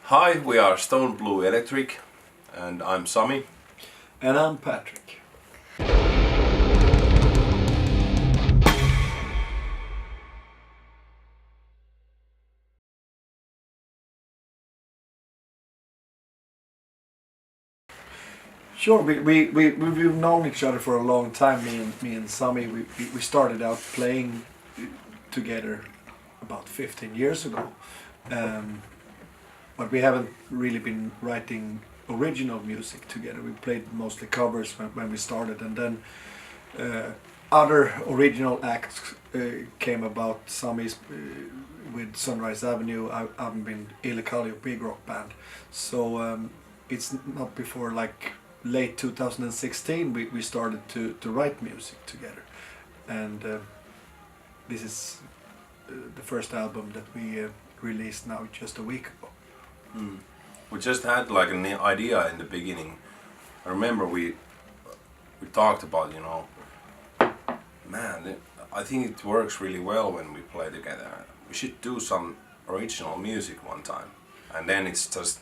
Hi, we are Stone Blue Electric, and I'm Sami. And I'm Patrik. Sure, we've known each other for a long time, me and Sami. We started out playing together about 15 years ago. But we haven't really been writing original music together. We played mostly covers when we started, and then other original acts came about. Sami's with Sunrise Avenue. I've been in Kallio Big Rock Band. So it's not before like late 2016 we started to write music together, and this is the first album that we released now just a week ago. We just had like an idea in the beginning. I remember we talked about, man, I think it works really well when we play together. We should do some original music one time. And then it's just,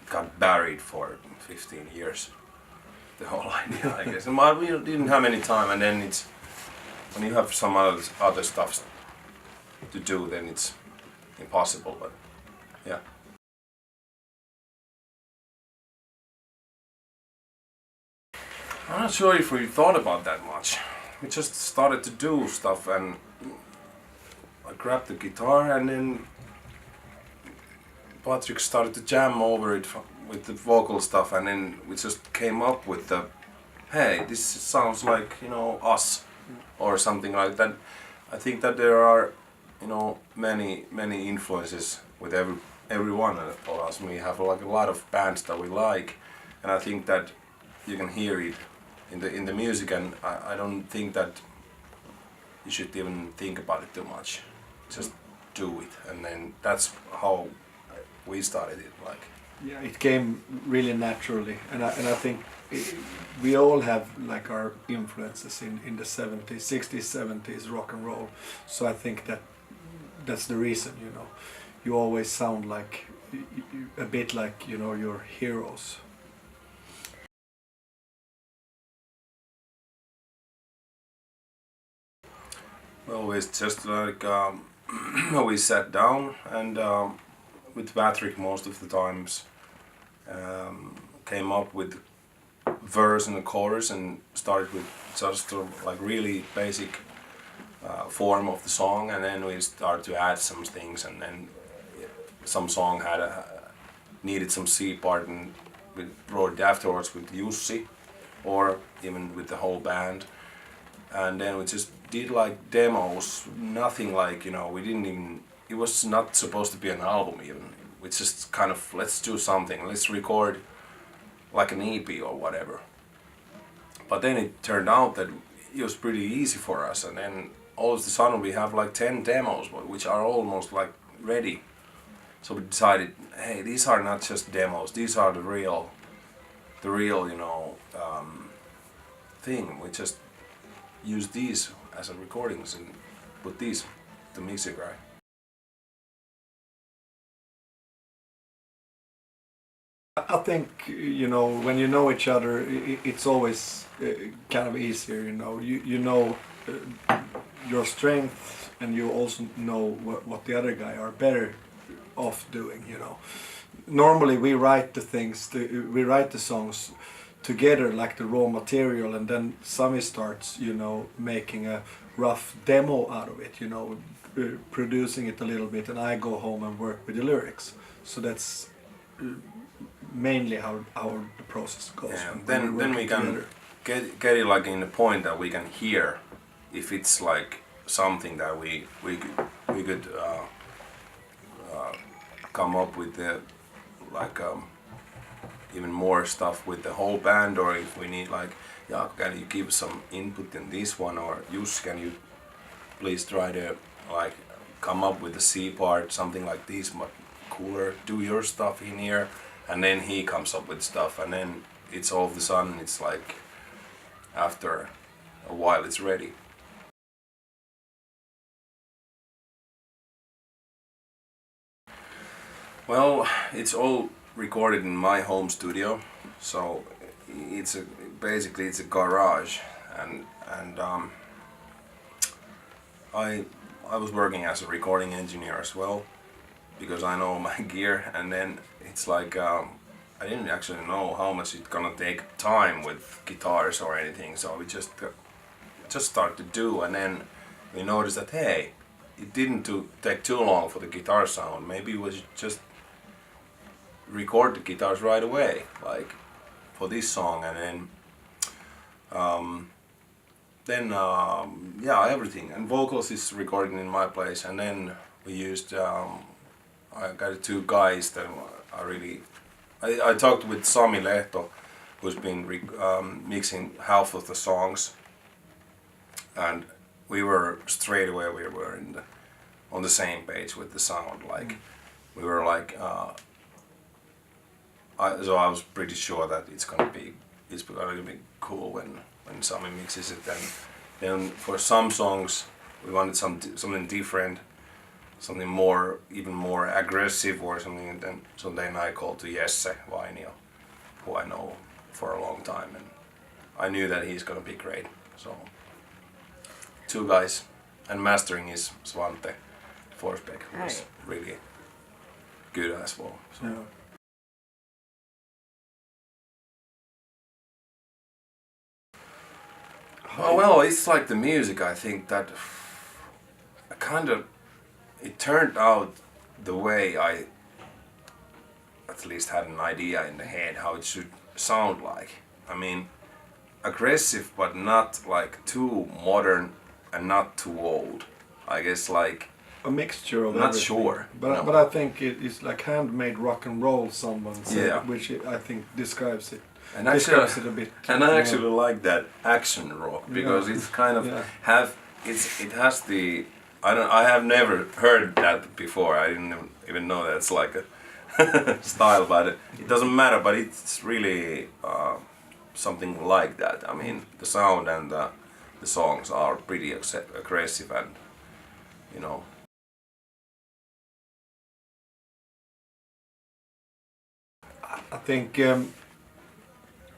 got buried for 15 years. The whole idea, I guess. And we didn't have any time, and then it's, when you have some other stuff to do, then it's impossible, but yeah. I'm not sure if we thought about that much. We just started to do stuff, and I grabbed the guitar, and then Patrik started to jam over it with the vocal stuff, and then we just came up with the, hey, this sounds like, us, or something like that. I think that there are, many influences with every one of us. We have like a lot of bands that we like, and I think that you can hear it in the music, and I don't think that you should even think about it too much. Just do it, and then that's how we started it. Like, yeah, it came really naturally, and I think we all have like our influences in the 70s, 60s, 70s rock and roll. So I think that's the reason, you always sound like a bit like your heroes. well, it's just like we sat down, and with Patrik most of the times came up with verse and a chorus, and started with just like really basic form of the song, and then we started to add some things, and then some song needed some C part, and we wrote it afterwards with Jussi, or even with the whole band, and then we just did like demos, nothing like, we didn't even, it was not supposed to be an album even, we just kind of, let's do something, let's record like an EP or whatever. But then it turned out that it was pretty easy for us, and then all of a sudden we have like 10 demos which are almost like ready. So we decided, hey, these are not just demos, these are the real thing. We just use these as a recordings and put these to music, right? I think, when you know each other, it's always kind of easier, you know your strength, and you also know what the other guy are better off doing, Normally we write we write the songs together, like the raw material, and then Sami starts, making a rough demo out of it, producing it a little bit, and I go home and work with the lyrics. So that's mainly how the process goes. Yeah, then we can get it like in the point that we can hear if it's like something that we could come up with the like even more stuff with the whole band, or if we need like, yeah, can you give some input in this one, or Jus, can you please try to like come up with the C part, something like this, but cooler, do your stuff in here, and then he comes up with stuff, and then it's all of a sudden, it's like after a while it's ready. Well, it's all recorded in my home studio, so basically it's a garage, and I was working as a recording engineer as well, because I know my gear, and then it's like I didn't actually know how much it's gonna take time with guitars or anything, so we just started to do, and then we noticed that hey, it didn't take too long for the guitar sound. Maybe we should just record the guitars right away, like for this song, and then yeah, everything, and vocals is recorded in my place, and then we used I got two guys that are really. I talked with Sami Lehto, who's been mixing half of the songs, and we were straight away on the same page with the sound. Like we were like, so I was pretty sure that it's gonna be cool when Sami mixes it. And then for some songs we wanted something different, something more, even more aggressive or something. And then I called to Jesse Vainio, who I know for a long time, and I knew that he's gonna be great. So two guys, and mastering is Svante Forsbeck, who is really good as well. So. Yeah. Oh, well, it's like the music. I think that it turned out the way I at least had an idea in the head how it should sound like. I mean, aggressive but not like too modern and not too old. I guess like a mixture of not everything. sure. But I think it is like handmade rock and roll. Someone said, Yeah. which I think describes it. And Describes it a bit. And I actually like that action rock, because it's kind of it has the I have never heard that before. I didn't even know that's like a style, but it doesn't matter. But it's really something like that. I mean, the sound and the songs are pretty aggressive, and you know. I think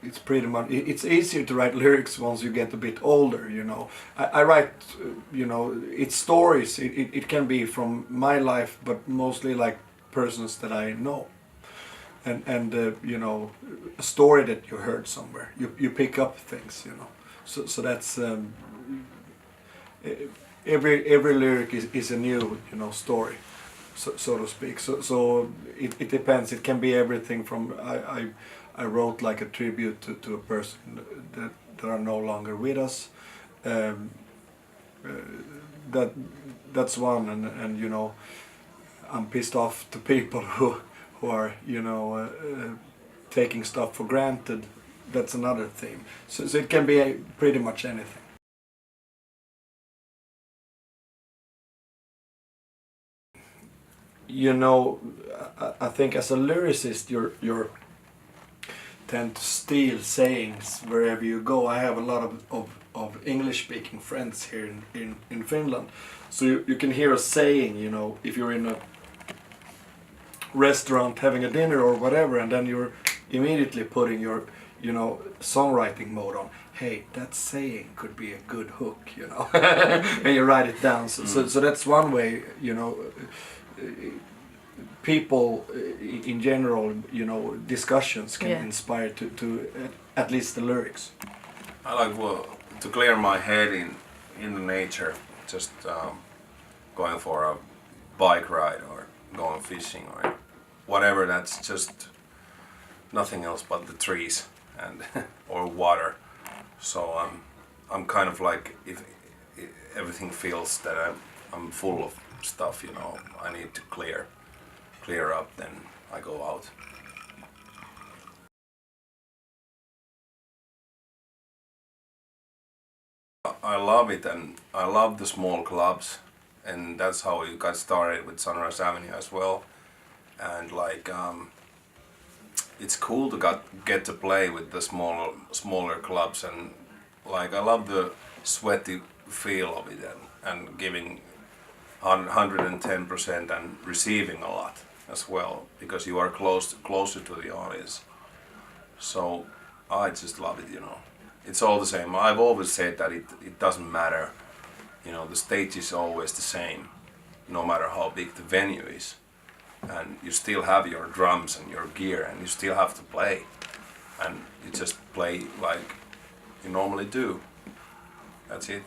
it's pretty much. It's easier to write lyrics once you get a bit older. You know, I write. You know, it's stories. It can be from my life, but mostly like persons that I know, and you know, a story that you heard somewhere. You pick up things. You know, so that's every lyric is a new story. So to speak. So it depends. It can be everything from I wrote like a tribute to a person that are no longer with us. That's one, and I'm pissed off to people who are taking stuff for granted. That's another theme. So it can be pretty much anything. I think as a lyricist, you're tend to steal sayings wherever you go. I have a lot of English-speaking friends here in Finland, so you can hear a saying, if you're in a restaurant having a dinner or whatever, and then you're immediately putting your songwriting mode on. Hey, that saying could be a good hook, and you write it down. So that's one way, people in general, discussions can inspire to at least the lyrics. I like to clear my head in the nature, just going for a bike ride or going fishing or whatever. That's just nothing else but the trees and or water. So I'm kind of like, if everything feels that I'm full of stuff, I need to clear up, then I go out. I love it, and I love the small clubs, and that's how we got started with Sunrise Avenue as well. And like it's cool to get to play with the smaller clubs, and like I love the sweaty feel of it, and giving 110% and receiving a lot. as well, because you are closer to the audience. So I just love it, you know. It's all the same. I've always said that it doesn't matter, you know, the stage is always the same, no matter how big the venue is. And you still have your drums and your gear, and you still have to play. And you just play like you normally do. That's it.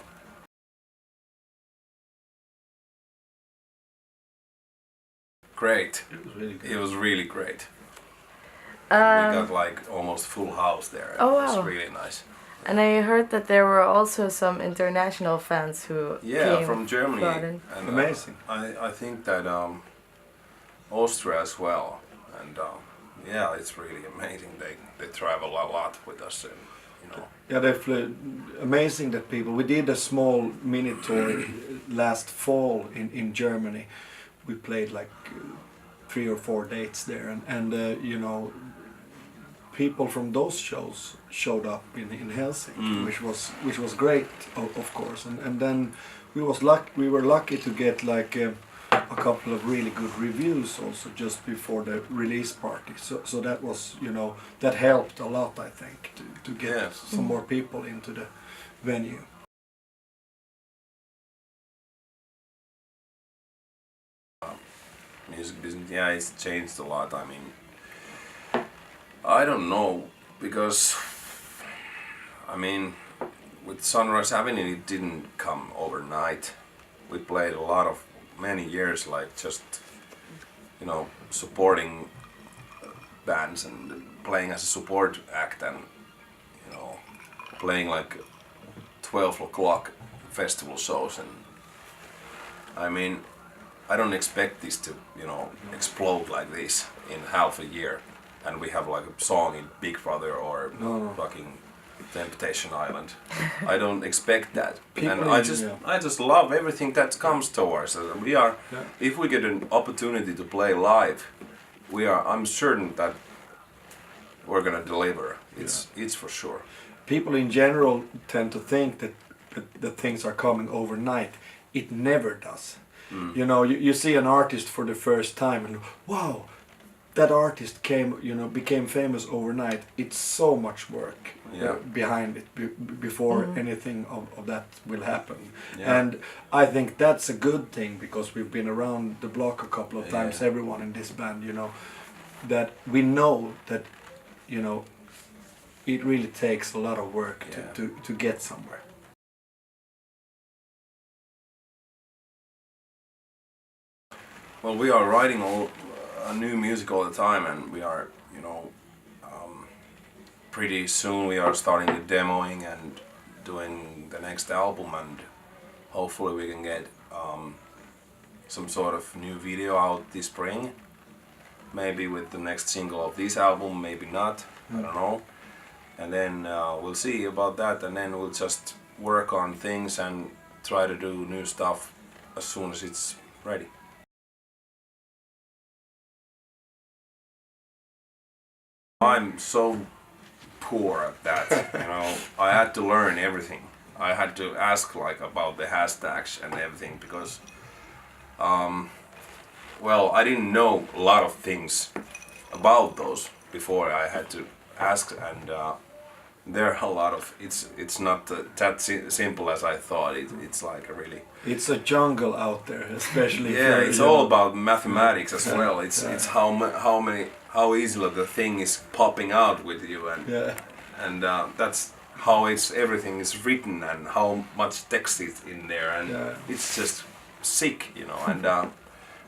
Great. It was really good. It was really great. We got like almost full house there. Oh, It was wow. really nice. And I heard that there were also some international fans who came From Germany. brought in. And, Amazing. I think that Austria as well. And yeah, it's really amazing. They travel a lot with us, and you know. Yeah, they flew. Amazing that people. We did a small mini tour last fall in Germany. We played like 3 or 4 dates there, and you know, people from those shows showed up in Helsinki, which was great, of course. And then we were lucky to get like a couple of really good reviews also just before the release party. So that was, you know, that helped a lot, I think, to get some more people into the venue. Music business, yeah, it's changed a lot. I mean, I don't know, because I mean, with Sunrise Avenue it didn't come overnight. We played many years, like just, you know, supporting bands and playing as a support act, and you know, playing like 12 o'clock festival shows. And I mean, I don't expect this to, you know, explode like this in half a year, and we have like a song in Big Brother or fucking Temptation Island. I don't expect that, and I just love everything that comes towards us. We are, if we get an opportunity to play live, I'm certain that we're gonna deliver. It's for sure. People in general tend to think that things are coming overnight. It never does. You know, you see an artist for the first time and wow, that artist became famous overnight. It's so much work behind it before anything of that will happen. And I think that's a good thing, because we've been around the block a couple of times, everyone in this band, you know, that we know that, you know, it really takes a lot of work to get somewhere. Well, we are writing a new music all the time, and we are, you know, pretty soon we are starting the demoing and doing the next album, and hopefully we can get some sort of new video out this spring, maybe with the next single of this album, maybe not, I don't know. And then we'll see about that, and then we'll just work on things and try to do new stuff as soon as it's ready. I'm so poor at that, you know. I had to learn everything. I had to ask like about the hashtags and everything, because well, I didn't know a lot of things about those before. I had to ask, and there are a lot of, it's not that simple as I thought. It's like a really, it's a jungle out there, especially it's all about mathematics as well. It's how easily the thing is popping out with you, and that's how everything is written and how much text is in there, and it's just sick, you know. And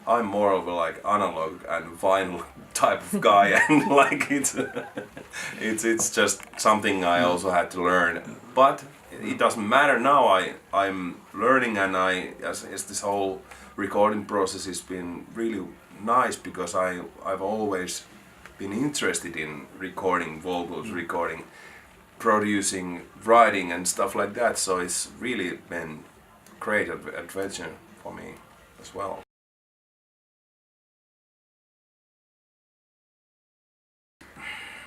I'm more of a like analog and vinyl type of guy, and like it's just something I also had to learn, but it doesn't matter now. I'm learning, and as this whole recording process has been really nice, because I've always been interested in recording vocals, recording, producing, writing and stuff like that, so it's really been great adventure for me as well.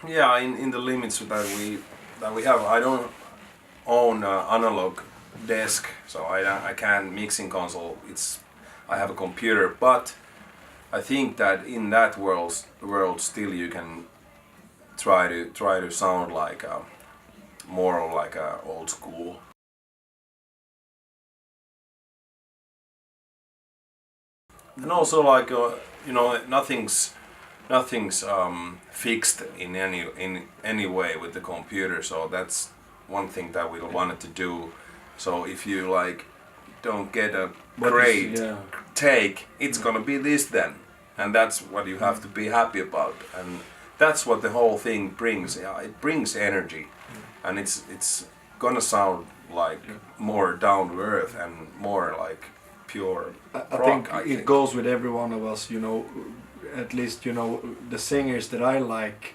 Yeah, in the limits that we have. I don't own an analog desk, so I can't mixing console. I have a computer, but I think that in that world still you can try to sound like more like a old school. And also like you know, nothing's fixed in any way with the computer, so that's one thing that we wanted to do. So if you like don't get a great take, it's gonna be this then, and that's what you have to be happy about, and that's what the whole thing brings. Yeah, it brings energy, and it's gonna sound like more down to earth and more like pure rock. I think it goes with every one of us, you know. At least, you know, the singers that I like,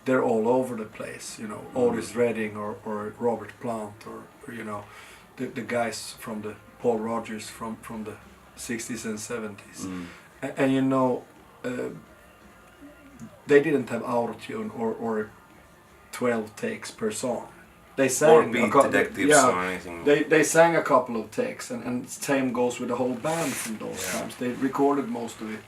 they're all over the place, you know. Otis Redding or Robert Plant or you know, the guys from the Paul Rodgers from the 60s and 70s. And you know, they didn't have AUTOTUNE or 12 takes per song. They sang or Beat Detectives or anything. They sang a couple of takes, and same goes with the whole band from those times. They recorded most of it,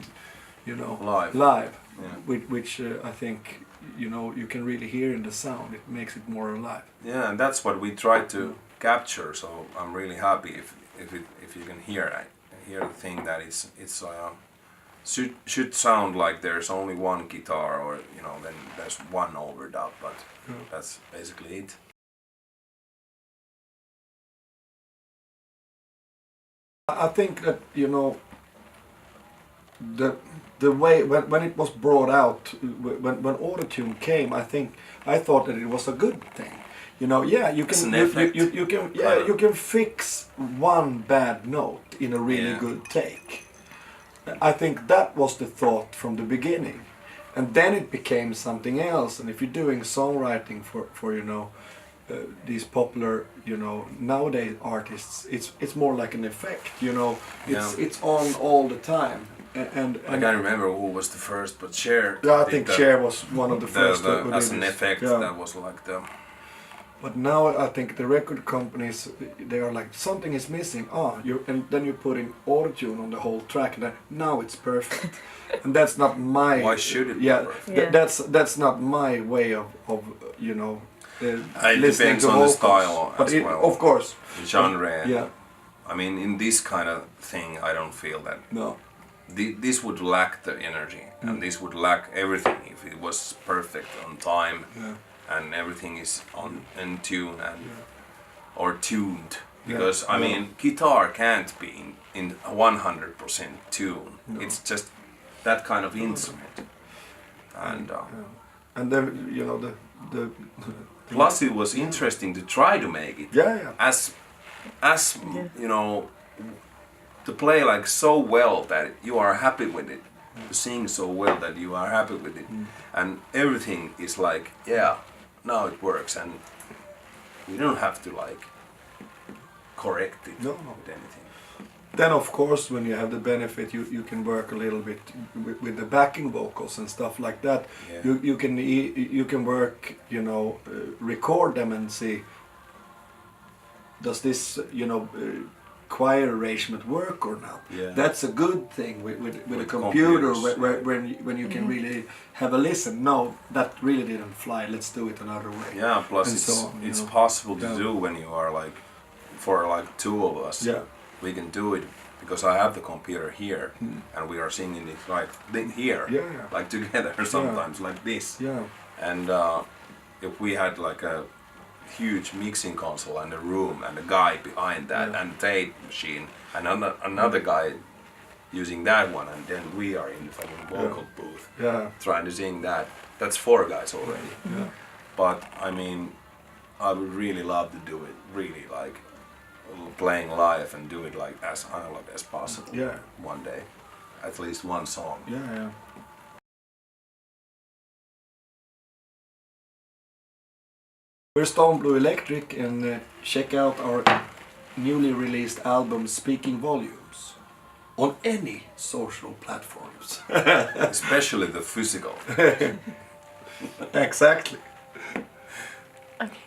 you know, live. Yeah. Which I think, you know, you can really hear in the sound. It makes it more alive. Yeah, and that's what we try to capture. So I'm really happy if you can hear the thing that it's should sound like there's only one guitar, or you know, then there's one overdub, but that's basically it. I think that, you know, the way when it was brought out, when AUTOTUNE came, I thought that it was a good thing. You know, yeah, you can fix one bad note in a really good take. I think that was the thought from the beginning, and then it became something else. And if you're doing songwriting for you know, these popular, you know, nowadays artists, it's more like an effect, you know. It's on all the time. And I can't remember who was the first, but Cher. Yeah, I think Cher was one of the first. As an effect, that was like the. But now I think the record companies, they are like, something is missing. And then you put in AUTOTUNE on the whole track, and now it's perfect. And that's not my. Why should it be perfect? That's not my way of you know. It depends on the style as well. Of course. The genre. Yeah. I mean, in this kind of thing, I don't feel that. No. This would lack the energy, and this would lack everything if it was perfect on time, and everything is in tune and or tuned. Because I mean, guitar can't be in 100% tune. No. It's just that kind of instrument, and and then, you know, the plus it was interesting to try to make it as you know, to play like so well that you are happy with it, to sing so well that you are happy with it, and everything is like, now it works, and you don't have to like correct it with anything. Then of course, when you have the benefit, you can work a little bit with the backing vocals and stuff like that. You can work, you know, record them and see, does this, you know, choir arrangement work or not? That's a good thing with a computer, when you can really have a listen. No, that really didn't fly, let's do it another way. Yeah, plus it's possible to do when you are like, for like two of us. We can do it because I have the computer here, and we are singing it like here, like together sometimes, like this. And if we had like a huge mixing console and a room and a guy behind that and tape machine and another guy using that one, and then we are in the fucking vocal booth trying to sing that. That's 4 guys already. But I mean, I would really love to do it, really like playing live and do it like as analog as possible. One day, at least one song. We're Stone Blue Electric, and check out our newly released album Speaking Volumes on any social platforms. Especially the physical. Exactly. Okay.